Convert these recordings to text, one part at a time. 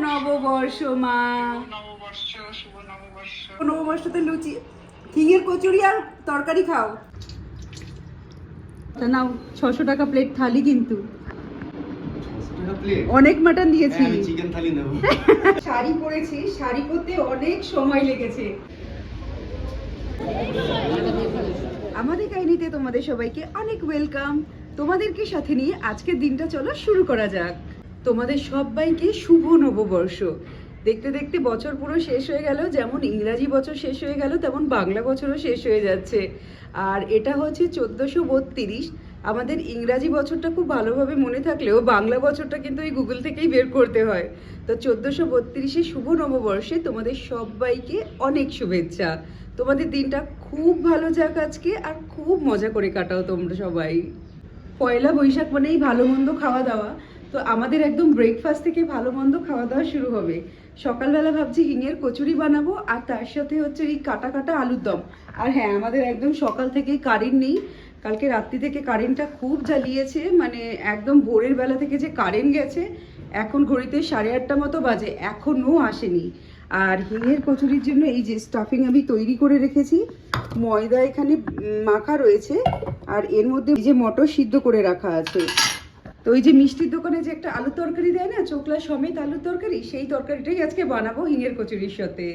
নববর্ষ মা। নববর্ষ, শুভ নববর্ষ। নববর্ষতে লুচি, হিঙের কচুরি আর তরকারি খাও। তা নাও, 600 টাকা প্লেট থালি কিন্তু অনেক মাটন দিয়েছি। আমি চিকেন থালি নেব। শাড়ি পরেছি, শাড়ি পরতে অনেক সময় লেগেছে। আমাদের কাহিনীতে তোমাদের সবাইকে অনেক ওয়েলকাম। তোমাদেরকে সাথে নিয়ে আজকের দিনটা চলো শুরু করা যাক। তোমাদের সবাইকে শুভ নববর্ষ। দেখতে দেখতে বছর পুরো শেষ হয়ে গেল। যেমন ইংরাজি বছর শেষ হয়ে গেল, তেমন বাংলা বছরও শেষ হয়ে যাচ্ছে। আর এটা হচ্ছে 1432। আমাদের ইংরাজি বছরটা খুব ভালোভাবে মনে থাকলেও বাংলা বছরটা কিন্তু এই গুগল থেকেই বের করতে হয়। তো 1432 শুভ নববর্ষে তোমাদের সবাইকে অনেক শুভেচ্ছা। তোমাদের দিনটা খুব ভালো যাক আজকে, আর খুব মজা করে কাটাও তোমরা সবাই। পয়লা বৈশাখ মানেই ভালো মন্দ খাওয়া দাওয়া। তো আমাদের একদম ব্রেকফাস্ট থেকে ভালো মন্দ খাওয়া দাওয়া শুরু হবে। সকালবেলা ভাবছি হিঙের কচুরি বানাবো, আর তার সাথে হচ্ছে এই কাটা কাটা আলুর দম। আর হ্যাঁ, আমাদের একদম সকাল থেকেই কারেন্ট নেই। কালকে রাত্রি থেকে কারেন্টটা খুব জ্বালিয়েছে, মানে একদম ভোরের বেলা থেকে যে কারেন্ট গেছে। এখন ঘড়িতে 8:30 মতো বাজে, এখনও আসেনি। আর হিঙের কচুরির জন্য এই যে স্টাফিং আমি তৈরি করে রেখেছি। ময়দা এখানে মাখা রয়েছে, আর এর মধ্যে এই যে মটর সিদ্ধ করে রাখা আছে। তো ওই যে মিষ্টির দোকানে যে একটা আলুর তরকারি দেয় না, চোকলা সমেত আলুর তরকারি, সেই তরকারিটাই আজকে বানাবো হিঙের কচুরির সাথে।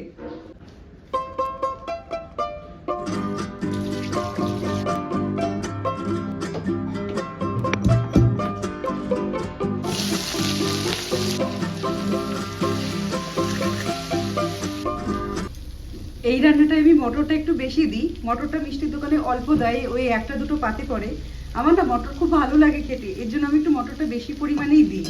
এই রান্নাটায় আমি মটরটা একটু বেশি দিই। মটরটা মিষ্টির দোকানে অল্প দেয়, ওই একটা দুটো পাতে পড়ে। আমার না মটর খুব ভালো লাগে খেতে, এর জন্য আমি একটু মটরটা বেশি পরিমাণেই দিই।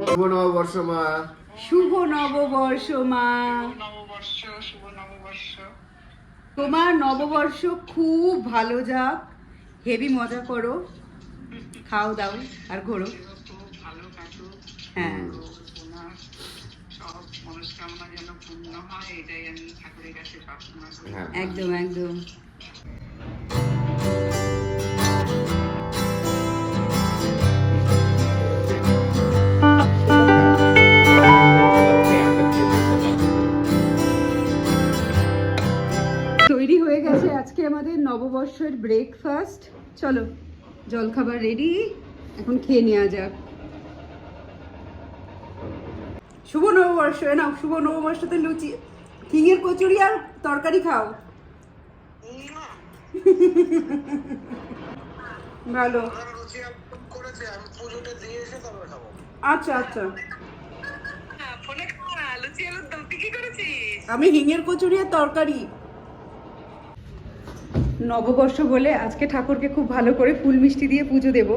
শুভ নববর্ষ মা। শুভ নববর্ষ মা। নববর্ষ, শুভ নববর্ষ। তোমার নববর্ষ খুব ভালো যাক, হেভি মজা করো, খাও দাও আর ঘোরো। খুব ভালো কাটুক। হ্যাঁ, তোমার সব মনস্কামনা যেন পূর্ণ হয়, এটাই আমি ঠাকুরের কাছে প্রার্থনা করি। একদম একদম। তৈরি হয়ে গেছে আজকে আমাদের নববর্ষের ব্রেকফাস্ট। চলো, জলখাবার রেডি, এখন খেয়ে নেওয়া যাক। শুভ নববর্ষ। নাও, শুভ নববর্ষতে লুচি, হিঙের কচুরি আর তরকারি খাও। ভালো। আচ্ছা আচ্ছা। আমি হিঙের কচুরি আর তরকারি। নববর্ষ বলে আজকে ঠাকুরকে খুব ভালো করে ফুল মিষ্টি দিয়ে পুজো দেব।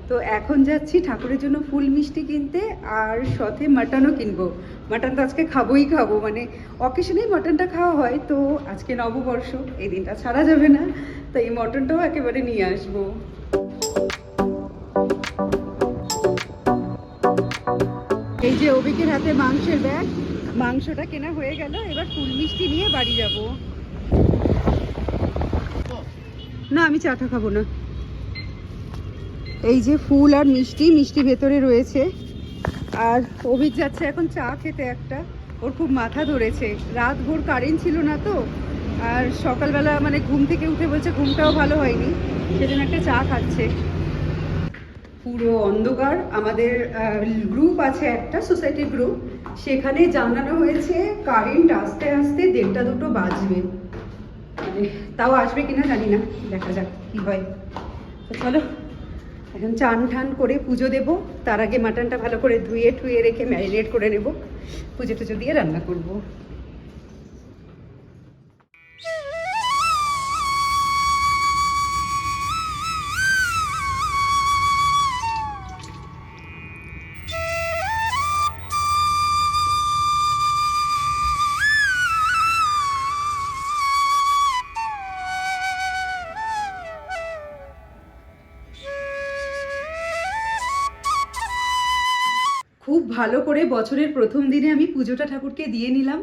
তো এখন যাচ্ছি ঠাকুরের জন্য ফুল মিষ্টি কিনতে, আর সাথে মাটনও কিনবো। মাটন তো আজকে খাবোই খাবো, মানে অকেশনেই মাটনটা খাওয়া হয়। তো আজকে নববর্ষ, এই দিনটা ছাড়া যাবে না, তো এই মটনটাও একেবারে নিয়ে আসবো। এই যে অভিকের হাতে মাংসের ব্যাগ, মাংসটা কেনা হয়ে গেল, এবার ফুল মিষ্টি নিয়ে বাড়ি যাব। না, আমি চাটা খাবো না। এই যে ফুল আর মিষ্টি, মিষ্টি ভেতরে রয়েছে। আর অভিক যাচ্ছে এখন চা খেতে একটা, ওর খুব মাথা ধরেছে, রাত ভোর কারেন্ট ছিল না তো। আর সকালবেলা মানে ঘুম থেকে উঠে বলছে ঘুমটাও ভালো হয়নি, সেজন্য একটা চা খাচ্ছে। পুরো অন্ধকার। আমাদের গ্রুপ আছে একটা, সোসাইটি গ্রুপ, সেখানে জানানো হয়েছে কারেন্ট আস্তে আস্তে 1:30-2 বাজবে। মানে তাও আসবে কিনা জানি না, দেখা যাক কি হয়। তো চলো, এখন চান ঠান করে পুজো দেব। তার আগে মাটনটা ভালো করে ধুয়ে ঠুয়ে রেখে ম্যারিনেট করে নেব, পুজো টুজো দিয়ে রান্না করব। খুব ভালো করে বছরের প্রথম দিনে আমি পুজোটা ঠাকুরকে দিয়ে নিলাম।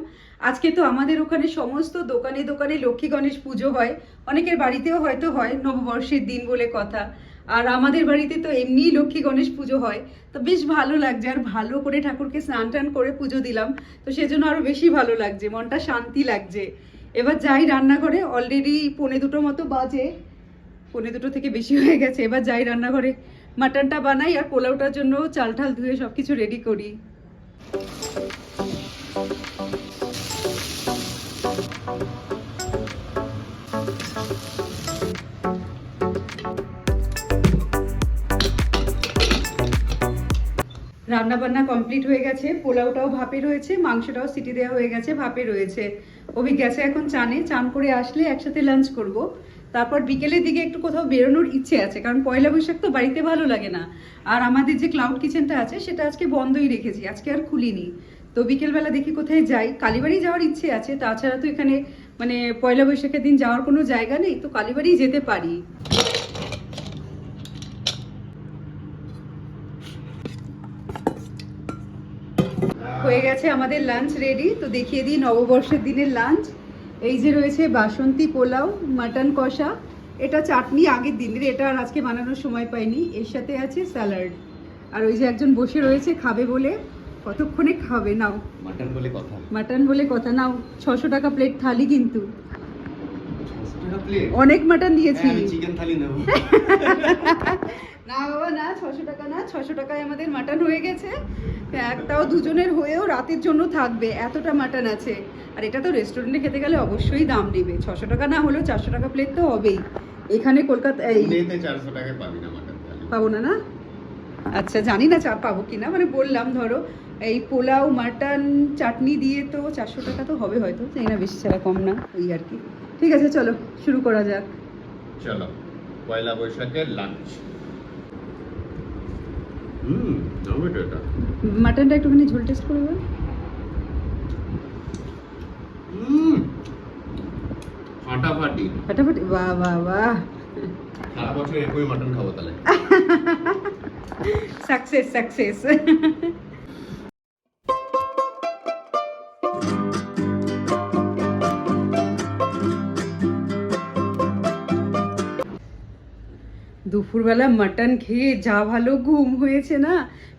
আজকে তো আমাদের ওখানে সমস্ত দোকানে দোকানে লক্ষ্মী গণেশ পুজো হয়, অনেকের বাড়িতেও হয়তো হয়, নববর্ষের দিন বলে কথা। আর আমাদের বাড়িতে তো এমনিই লক্ষ্মী গণেশ পুজো হয়, তো বেশ ভালো লাগছে। আর ভালো করে ঠাকুরকে স্নান টান করে পুজো দিলাম, তো সেজন্য আরো বেশি ভালো লাগছে, মনটা শান্তি লাগছে। এবার যাই রান্নাঘরে, অলরেডি 1:45 মতো বাজে, 1:45 থেকে বেশি হয়ে গেছে। এবার যাই রান্নাঘরে, মাটনটা বানাই আর পোলাওটার জন্য চাল ঠাল ধুয়ে সবকিছু রেডি করি। রান্না বান্না কমপ্লিট হয়ে গেছে, পোলাওটাও ভাপে রয়েছে, মাংসটাও সিটি দেওয়া হয়ে গেছে, ভাপে রয়েছে। অভি গেছে এখন চানে, চান করে আসলে একসাথে লাঞ্চ করব। তারপর বিকেলের দিকে একটু কোথাও বেরোনোর ইচ্ছে আছে, কারণ পয়লা বৈশাখ তো বাড়িতে ভালো লাগে না। আর আমাদের যে ক্লাউড কিচেনটা আছে সেটা আজকে বন্ধই রেখেছি, আজকে আর খুলিনি। তো বিকেলবেলা দেখি কোথায় যাই, কালীবাড়ি যাওয়ার ইচ্ছে আছে। তাছাড়া তো এখানে মানে পয়লা বৈশাখের দিন যাওয়ার কোনো জায়গা নেই, তো কালীবাড়ি যেতে পারি। হয়ে গেছে আমাদের লাঞ্চ রেডি, তো দেখিয়ে দিই নববর্ষের দিনের লাঞ্চ। এই যে রয়েছে বাসন্তী পোলাও, মাটন কষা, এটা চাটনি আগের দিনের, এটা আর আজকে বানানোর সময় পাইনি। এর সাথে আছে স্যালাড। আর ওই যে একজন বসে রয়েছে খাবে বলে, কতক্ষণে খাবে? নাও, মাটন বলে কথা। মাটন বলে কথা, নাও। 600 টাকা প্লেট থালি, কিন্তু 600 টাকা প্লেট? অনেক মাটন দিয়েছি। আমি চিকেন থালি নেব। না বাবা না, 600 টাকা না, 600 টাকায় আমাদের মাটন হয়ে গেছে। একটাও দুজনের হয়েও রাতের জন্য থাকবে, এতটা মাটন আছে। আর এটা তো রেস্টুরেন্টে খেতে গেলে অবশ্যই দাম নেবে, 600 টাকা না হলেও 400 টাকা প্লেট তো হবেই। এখানে কলকাতায় 400 টাকায় পাবি না মাটন থালি। পাবো না? না আচ্ছা, জানি না চা পাবো কিনা, মানে বললাম ধরো এই পোলাও মাটন চাটনি দিয়ে তো 400 টাকা তো হবে হয়তো, জানি না, বেশি ছাড়া কম না, এই আর কি। ঠিক আছে, চলো শুরু করা যাক। চলো, পয়লা বৈশাখের লাঞ্চ। টমেটো এটা। মাটনটা একটুখানি ঝোল টেস্ট করে বল। ফাটাফাটি। ফাটাফাটি, বাহ বাহ বাহ। সারা বছর একই মাটন খাবো তাহলে। Success success. দুপুরবেলা মাটন খেয়ে যা ভালো ঘুম হয়েছে না,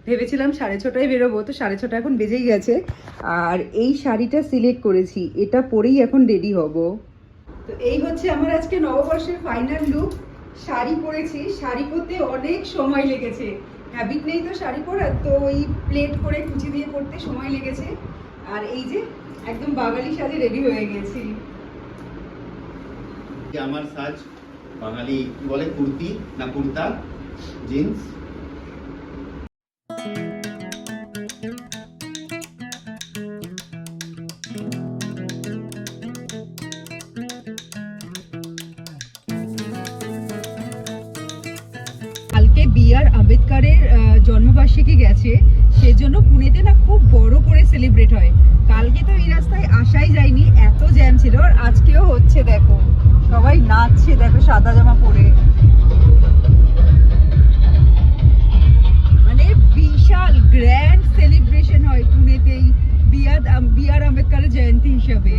ভেবেছিলাম 6:30টায় বেরোবো, তো 6:30 এখন বেজেই গেছে। আর এই শাড়িটা সিলেক্ট করেছি, এটা পরেই এখন রেডি হব। তো এই হচ্ছে আমার আজকে নববর্ষের ফাইনাল লুক। শাড়ি পরেছি, শাড়ি পরতে অনেক সময় লেগেছে, হ্যাবিট নেই তো শাড়ি পরার, তো ওই প্লেট করে কুচি দিয়ে পরতে সময় লেগেছে। আর এই যে একদম বাঙালি সাজে রেডি হয়ে গেছি। আমার সাজ বাঙালি কি বলে, কুর্তি না কুর্তা, জিন্স। কালকে B.R. আম্বেদকরের জন্মবার্ষিকী গেছে, সেজন্য পুনেতে না খুব বড় করে সেলিব্রেট হয়। কালকে তো এই রাস্তায় আসাই যায়নি, এত জ্যাম ছিল। আর আজকেও হচ্ছে, দেখো সবাই নাচছে, দেখো সাদা জামা পরে, মানে বিশাল গ্র্যান্ড সেলিব্রেশন হয় পুনেতেই B.R. আম্বেদকরের জয়ন্তী হিসাবে।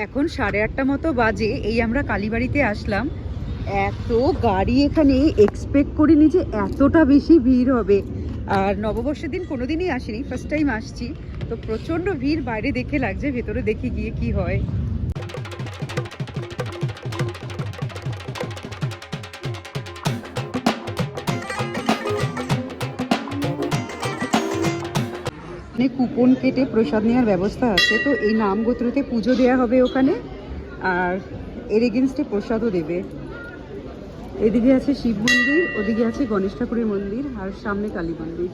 এখন 8:30 মতো বাজে, এই আমরা কালীবাড়িতে আসলাম। এত গাড়ি এখানে, এক্সপেক্ট করিনি যে এতটা বেশি ভিড় হবে। আর নববর্ষের দিন কোনোদিনই আসিনি, ফার্স্ট টাইম আসছি, তো প্রচণ্ড ভিড়। বাইরে দেখে লাগছে, ভেতরে দেখি গিয়ে কি হয়। মানে কুপন কেটে প্রসাদ নেওয়ার ব্যবস্থা আছে, তো এই নাম গোত্রতে পুজো দেওয়া হবে ওখানে, আর এর এগেনস্টে প্রসাদও দেবে। এদিকে আছে শিব মন্দির, ওদিকে আছে গণেশ ঠাকুরের মন্দির, আর সামনে কালী মন্দির।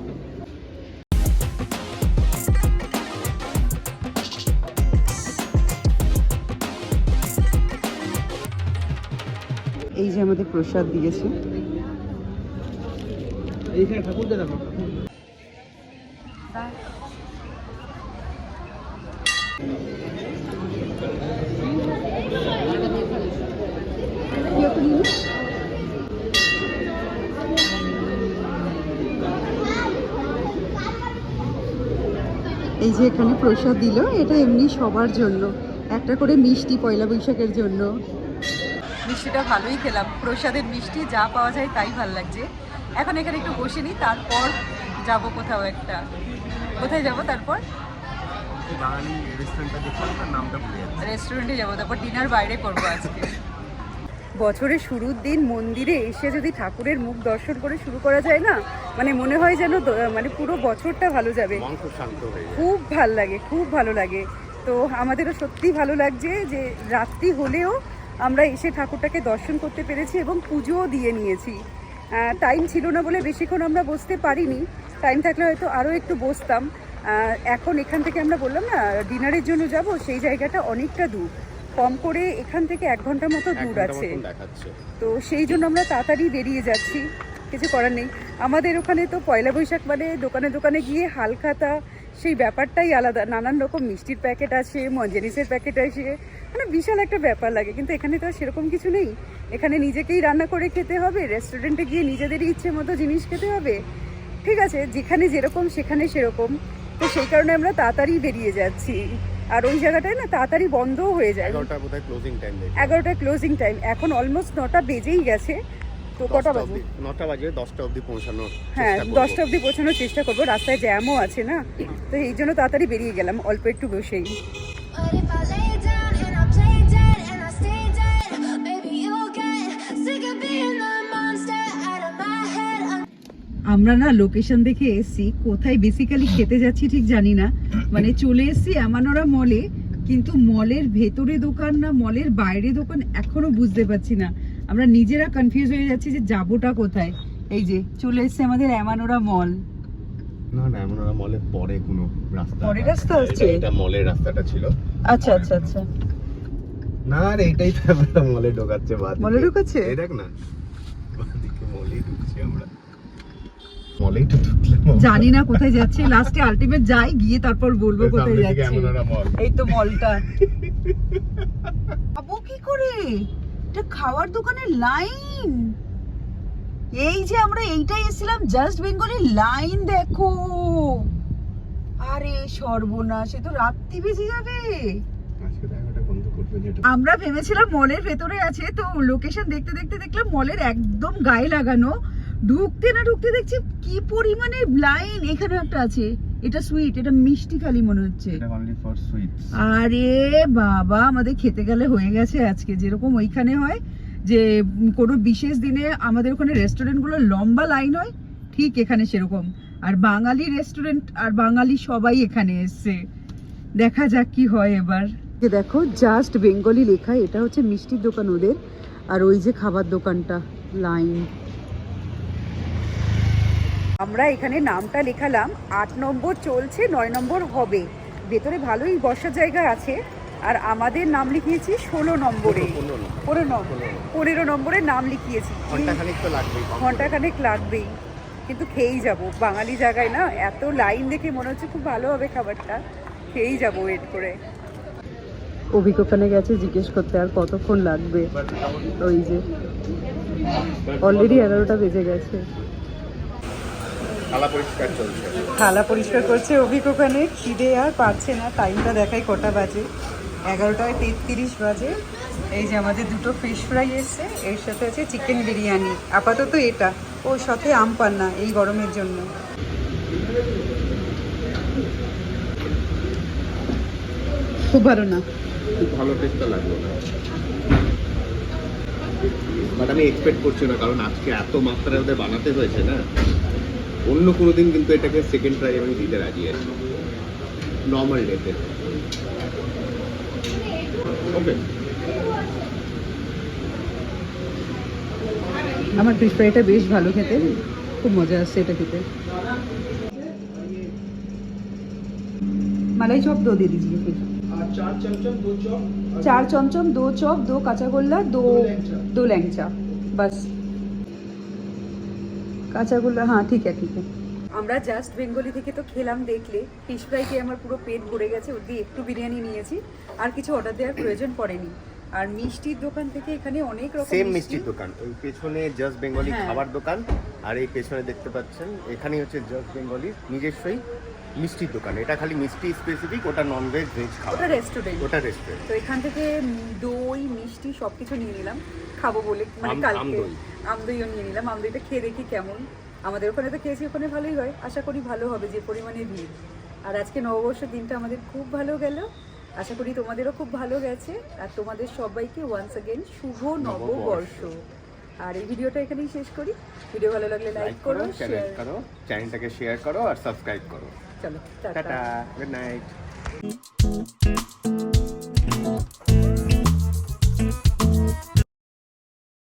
এই যে আমাদের প্রসাদ দিয়েছে। এইখানে ঠাকুরটা দেখো। যে এখানে প্রসাদ দিল, এটা এমনি সবার জন্য, একটা করে মিষ্টি পয়লা বৈশাখের জন্য। মিষ্টিটা ভালোই খেলাম, প্রসাদের মিষ্টি যা পাওয়া যায় তাই ভালো লাগছে। এখন এখানে একটু বসে নিই, তারপর যাব কোথাও একটা। কোথায় যাব তারপর? রেস্টুরেন্টে যাবো, তারপর ডিনার বাইরে করবো আজকে। বছরের শুরুর দিন মন্দিরে এসে যদি ঠাকুরের মুখ দর্শন করে শুরু করা যায় না, মানে মনে হয় যেন মানে পুরো বছরটা ভালো যাবে। খুব ভাল লাগে, খুব ভালো লাগে। তো আমাদেরও সত্যি ভালো লাগছে যে রাত্রি হলেও আমরা এসে ঠাকুরটাকে দর্শন করতে পেরেছি এবং পুজোও দিয়ে নিয়েছি। টাইম ছিল না বলে বেশিক্ষণ আমরা বসতে পারিনি, টাইম থাকলে হয়তো আরও একটু বসতাম। এখন এখান থেকে আমরা বললাম না ডিনারের জন্য যাব, সেই জায়গাটা অনেকটা দূর, কম করে এখান থেকে 1 ঘন্টার মতো দূর আছে। তো সেই জন্য আমরা তাড়াতাড়ি বেরিয়ে যাচ্ছি, কিছু করার নেই। আমাদের ওখানে তো পয়লা বৈশাখ মানে দোকানে দোকানে গিয়ে হালখাতা, সেই ব্যাপারটাই আলাদা। নানান রকম মিষ্টির প্যাকেট আছে, মঞ্জেনিসের প্যাকেট আছে, মানে বিশাল একটা ব্যাপার লাগে। কিন্তু এখানে তো সেরকম কিছু নেই, এখানে নিজেকেই রান্না করে খেতে হবে, রেস্টুরেন্টে গিয়ে নিজেদেরই ইচ্ছে মতো জিনিস খেতে হবে। ঠিক আছে, যেখানে যেরকম সেখানে সেরকম। তো সেই কারণে আমরা তাড়াতাড়ি বেরিয়ে যাচ্ছি। আর ওই জায়গাটায় না তাড়াতাড়ি বন্ধও হয়ে যায়। 11টা ক্লোজিং টাইম, এখন অলমোস্ট 9টা বেজেই গেছে। তো কটা বাজে? 9টা বাজে, 10টা অবধি পৌঁছানোর হ্যাঁ, 10টা অবধি পৌঁছানোর চেষ্টা করবো। রাস্তায় জ্যামও আছে না, তো এই জন্য তাড়াতাড়ি বেরিয়ে গেলাম অল্প একটু বসেই। আমরা না লোকেশন দেখে এসছি, কোথায় বেসিক্যালি খেতে যাচ্ছি ঠিক জানি না। মানে চলে এসছি আমানোরা মলে, কিন্তু মলের ভেতরে দোকান না মলের বাইরে দোকান এখনো বুঝতে পারছি না। আমরা নিজেরা কনফিউজ হয়ে যাচ্ছি যে যাবোটা কোথায়। এই যে চলে এসছে আমাদের আমানোরা মল। না না, আমানোরা মলের পরে কোনো রাস্তা, পরে রাস্তা আছে? এটা মলের রাস্তাটা ছিল। আচ্ছা আচ্ছা আচ্ছা, না রে, এটাই তো আমরা মলে ঢোকাচ্ছে। মলে ঢোকাচ্ছে, এই দেখ না, বাদিকে মলেই ঢুকছি আমরা। মলেই তো ঢুকলাম, জানি না কোথায় যাচ্ছে। লাস্টে আলটিমেট যাই, গিয়ে তারপর বলবো কোথায় যাচ্ছি। এই তো মলটা। আবু কি করে এটা খাওয়ার দোকানের লাইন? এই যে আমরা এইটাই এসেছিলাম, জাস্ট বেঙ্গলি লাইন দেখো। আরে সর্বনাশ, এ তো রাত্রি বেজে যাবে। আমরা ভেবেছিলাম মলের ভেতরে আছে, তো লোকেশন দেখতে দেখতে দেখলাম মলের একদম গায়ে লাগানো। ঢুকতে না ঢুকতে দেখছি কি পরিমাণে লাইন। এখানে একটা আছে, এটা সুইট, এটা মিষ্টি খালি মনে হচ্ছে। আরে বাবা, আমাদের খেতে গেলে হয়ে গেছে আজকে। যেরকম ওইখানে হয় যে কোনো বিশেষ দিনে আমাদের ওখানে রেস্টুরেন্টগুলো লম্বা লাইন হয়, ঠিক এখানে সেরকম। আর বাঙালি রেস্টুরেন্ট আর বাঙালি সবাই এখানে এসছে। দেখা যাক কি হয় এবার। দেখো জাস্ট বেঙ্গলি লেখা, এটা হচ্ছে মিষ্টির দোকান ওদের। আর ওই যে খাবার দোকানটা, লাইন। আমরা এখানে নামটা লেখালাম, 8 নম্বর চলছে, 9 নম্বর হবে। ভেতরে ভালোই বসার জায়গা আছে। আর আমাদের নাম লিখিয়েছি 16 নম্বরে, 15 নম্বরে নাম লিখিয়েছি। ঘন্টাখানেক লাগবেই, কিন্তু খেয়েই যাব। বাঙালি জায়গায় না এত লাইন দেখে মনে হচ্ছে খুব ভালো হবে খাবারটা, খেয়েই যাব ওয়েট করে। অভিক ওখানে গেছে জিজ্ঞেস করতে আর কতক্ষণ লাগবে। ওই যে অলরেডি 11টা বেজে গেছে। থালা পরিষ্কার করছে অভিক ওখানে। খিদে আর পাচ্ছে না, টাইমটা দেখাই কটা বাজে, 11:33 বাজে। এই যে আমাদের দুটো ফিশ ফ্রাই এসছে, এর সাথে আছে চিকেন বিরিয়ানি। আপাতত এটা, ওর সাথে আম পান্না এই গরমের জন্য। খুব ভালো না, খুব ভালো টেস্টটা লাগলো না, বাট আমি এক্সপেক্ট করছি না, কারণ আজকে এত মাত্রায় ওদের বানাতে হয়েছে না। অন্য কোনো দিন কিন্তু এটাকে সেকেন্ড ট্রাই আমি দিতে রাজি আছি, নর্মাল ডেতে। ওকে, আমার ফিশ ফ্রাইটা বেশ ভালো খেতে, খুব মজা আসছে এটা খেতে। मलाई चॉप 2 दे दीजिए फिर। 4 चमचम 2 चॉप, 4 चमचम 2 चॉप, 2 काँचागोल्ला, 2 ল্যাংচা बस। কাঁচাগোল্লা, হ্যাঁ ঠিক আছে ঠিক আছে। আমরা জাস্ট বেঙ্গলি থেকে তো খেলাম, দেখলে ফিশ ফ্রাই খেয়ে আমার পুরো পেট ভরে গেছে। ওর দিয়ে একটু বিরিয়ানি নিয়েছি, আর কিছু অর্ডার দেওয়ার প্রয়োজন পড়েনি। আর মিষ্টির দোকান থেকে এখানে অনেক রকম সেম মিষ্টির দোকান, ওই পেছনে জাস্ট বেঙ্গলি হ্যাঁ। খাবার দোকান, আর এই পেছনে দেখতে পাচ্ছেন এখানেই হচ্ছে জাস্ট বেঙ্গলি নিজস্বই মিষ্টির দোকান, এটা খালি মিষ্টি স্পেসিফিক, ওটা নন ভেজ ভেজ খাওয়া, ওটা রেস্টুরেন্ট। ওটা রেস্টুরেন্ট। তো এখান থেকে দই মিষ্টি সব কিছু নিয়ে নিলাম খাবো বলে, মানে কালকে আমদই। আমদইও নিয়ে নিলাম। আমদইটা খেয়ে দেখি কেমন। আমাদের ওখানে তো খেয়েছি, ওখানে ভালোই হয়, আশা করি ভালো হবে যে পরিমাণে ভিড়। আর আজকে নববর্ষের দিনটা আমাদের খুব ভালো গেল, আশা করি তোমাদেরও খুব ভালো গেছে। আর তোমাদের সবাইকে ওয়ান্স অ্যাগেন শুভ নববর্ষ। আর এই ভিডিওটা এখানেই শেষ করি। ভিডিও ভালো লাগলে লাইক করো, শেয়ার করো, চ্যানেলটাকে শেয়ার করো আর সাবস্ক্রাইব করো। চলো টাটা। Tata, good night.